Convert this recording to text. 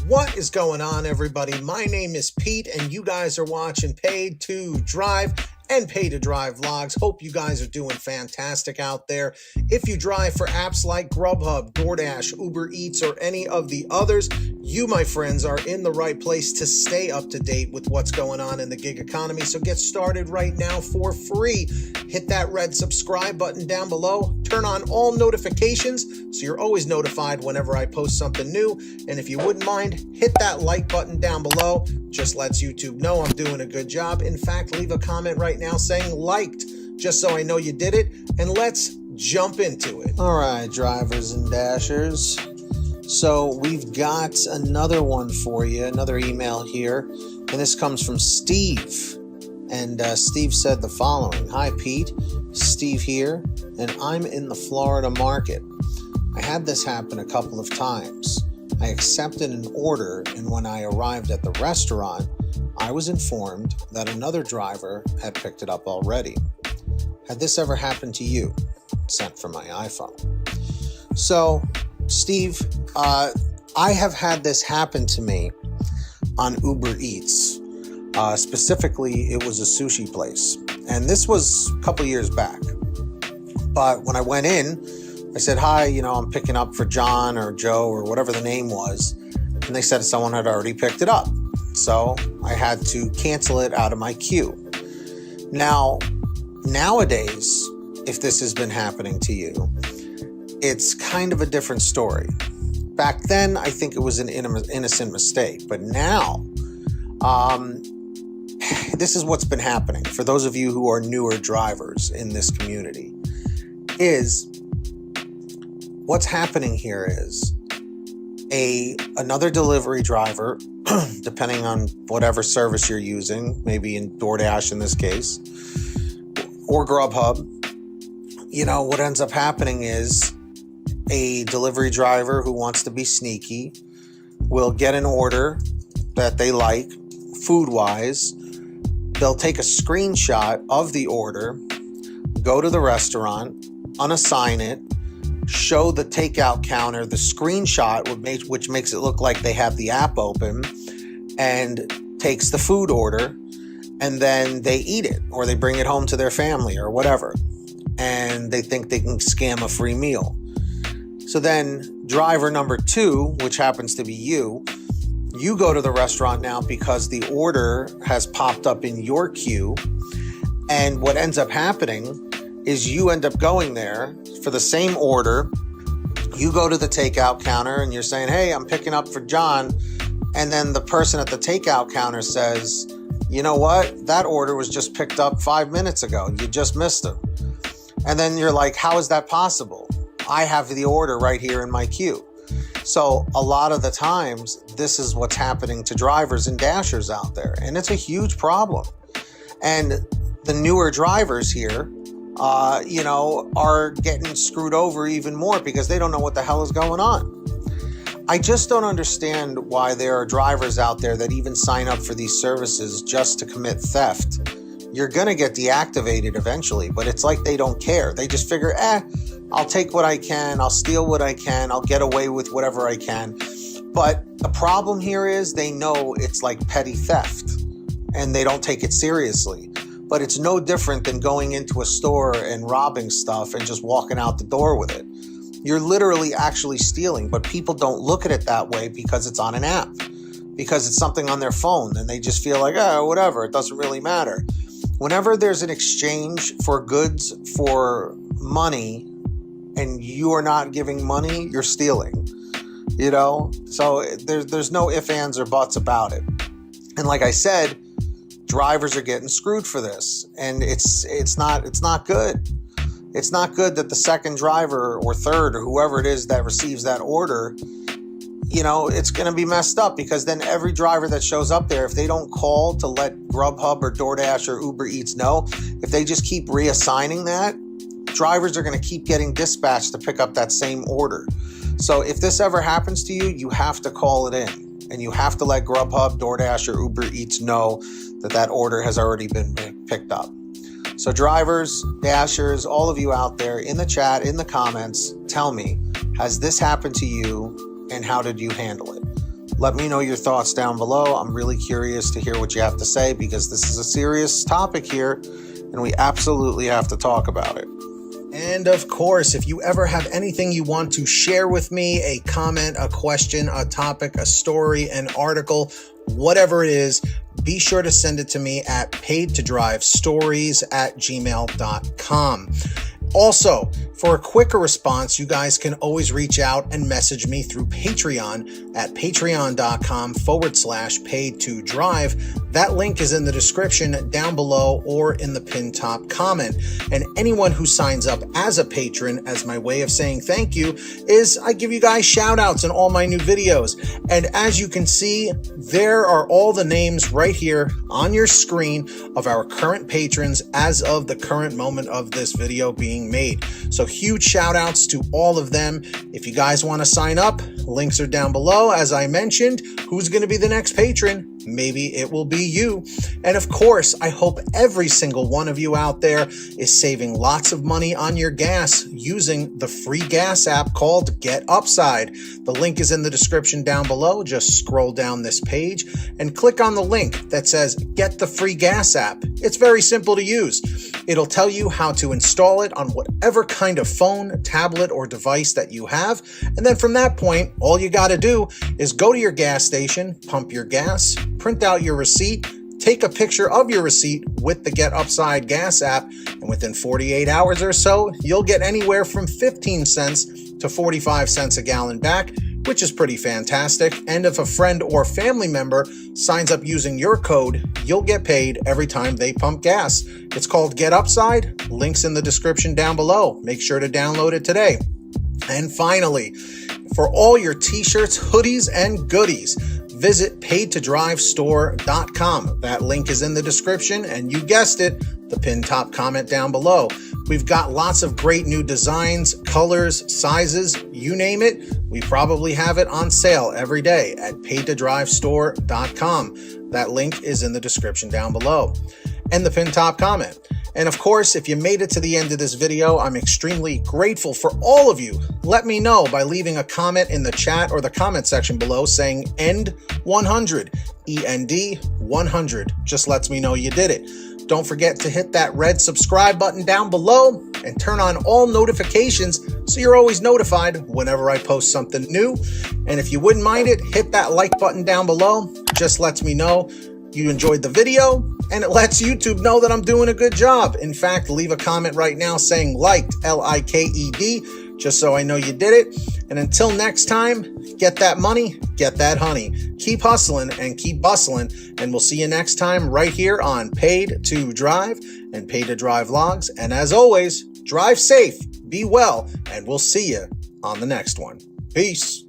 What is going on, everybody? My name is Pete, and you guys are watching Paid to Drive and Pay to Drive vlogs. Hope you guys are doing fantastic out there. If you drive for apps like GrubHub, DoorDash, Uber Eats, or any of the others, you, my friends, are in the right place to stay up to date with what's going on in the gig economy. So get started right now for free. Hit that red subscribe button down below. Turn on all notifications so you're always notified whenever I post something new. And if you wouldn't mind, hit that like button down below. Just lets YouTube know I'm doing a good job. In fact, leave a comment right now saying liked, just so I know you did it. And let's jump into it. All right, drivers and dashers. So we've got another one for you, another email here. And this comes from Steve. And Steve said the following: Hi, Pete. Steve here, and I'm in the Florida market. I had this happen a couple of times. I accepted an order, and when I arrived at the restaurant, I was informed that another driver had picked it up already. Had this ever happened to you? Sent from my iPhone. So, Steve, I have had this happen to me on Uber Eats. Specifically, it was a sushi place. And this was a couple years back. But when I went in, I said, hi, I'm picking up for John or Joe or whatever the name was. And they said someone had already picked it up. So I had to cancel it out of my queue. Now, nowadays, if this has been happening to you, it's kind of a different story. Back then, I think it was an innocent mistake. But now, this is what's been happening. For those of you who are newer drivers in this community, is what's happening here is another delivery driver, depending on whatever service you're using, maybe in DoorDash in this case, or GrubHub, what ends up happening is a delivery driver who wants to be sneaky will get an order that they like, food-wise. They'll take a screenshot of the order, go to the restaurant, unassign it, show the takeout counter the screenshot, which makes it look like they have the app open, and takes the food order, and then they eat it, or they bring it home to their family or whatever, and they think they can scam a free meal. So then driver number 2, which happens to be you go to the restaurant now because the order has popped up in your queue, and what ends up happening is you end up going there for the same order. You go to the takeout counter and you're saying, hey, I'm picking up for John. And then the person at the takeout counter says, you know what? That order was just picked up 5 minutes ago. You just missed it. And then you're like, how is that possible? I have the order right here in my queue. So a lot of the times, this is what's happening to drivers and dashers out there. And it's a huge problem. And the newer drivers here, are getting screwed over even more because they don't know what the hell is going on. I just don't understand why there are drivers out there that even sign up for these services just to commit theft. You're going to get deactivated eventually, but it's like they don't care. They just figure, I'll take what I can, I'll steal what I can, I'll get away with whatever I can. But the problem here is they know it's like petty theft and they don't take it seriously. But it's no different than going into a store and robbing stuff and just walking out the door with it. You're literally actually stealing, but people don't look at it that way because it's on an app, because it's something on their phone, and they just feel like, whatever, it doesn't really matter. Whenever there's an exchange for goods for money and you are not giving money, you're stealing, So there's no ifs, ands, or buts about it. And like I said, drivers are getting screwed for this, and it's not good. It's not good that the second driver or third or whoever it is that receives that order, it's going to be messed up, because then every driver that shows up there, if they don't call to let GrubHub or DoorDash or Uber Eats know, if they just keep reassigning that, drivers are going to keep getting dispatched to pick up that same order. So if this ever happens to you, you have to call it in. And you have to let GrubHub, DoorDash, or Uber Eats know that order has already been picked up. So drivers, dashers, all of you out there in the chat, in the comments, tell me, has this happened to you and how did you handle it? Let me know your thoughts down below. I'm really curious to hear what you have to say because this is a serious topic here and we absolutely have to talk about it. And of course, if you ever have anything you want to share with me, a comment, a question, a topic, a story, an article, whatever it is, be sure to send it to me at paidtodrivestories@gmail.com. Also, for a quicker response, you guys can always reach out and message me through Patreon at patreon.com/paidtodrive. That link is in the description down below or in the pinned top comment. And anyone who signs up as a patron, as my way of saying thank you, is I give you guys shout outs in all my new videos. And as you can see, there are all the names right here on your screen of our current patrons as of the current moment of this video being made. So huge shout outs to all of them. If you guys want to sign up, links are down below. As I mentioned, who's going to be the next patron? Maybe it will be you. And of course, I hope every single one of you out there is saving lots of money on your gas using the free gas app called Get Upside. The link is in the description down below. Just scroll down this page and click on the link that says Get the Free Gas app. It's very simple to use. It'll tell you how to install it on whatever kind of phone, tablet, or device that you have. And then from that point, all you got to do is go to your gas station, pump your gas, print out your receipt, take a picture of your receipt with the Get Upside gas app, and within 48 hours or so, you'll get anywhere from 15 cents to 45 cents a gallon back, which is pretty fantastic. And if a friend or family member signs up using your code, you'll get paid every time they pump gas. It's called Get Upside. Links in the description down below. Make sure to download it today. And finally, for all your t-shirts, hoodies, and goodies, visit paidtodrivestore.com. That link is in the description, and you guessed it, the pinned top comment down below. We've got lots of great new designs, colors, sizes, you name it. We probably have it on sale every day at paidtodrivestore.com. That link is in the description down below and the pinned top comment. And of course, if you made it to the end of this video, I'm extremely grateful for all of you. Let me know by leaving a comment in the chat or the comment section below saying END 100, END 100. Just lets me know you did it. Don't forget to hit that red subscribe button down below and turn on all notifications so you're always notified whenever I post something new. And if you wouldn't mind it, hit that like button down below. Just lets me know you enjoyed the video, and it lets YouTube know that I'm doing a good job. In fact, leave a comment right now saying liked, L-I-K-E-D, just so I know you did it. And until next time, get that money, get that honey. Keep hustling and keep bustling, and we'll see you next time right here on Paid to Drive and Paid to Drive Vlogs. And as always, drive safe, be well, and we'll see you on the next one. Peace.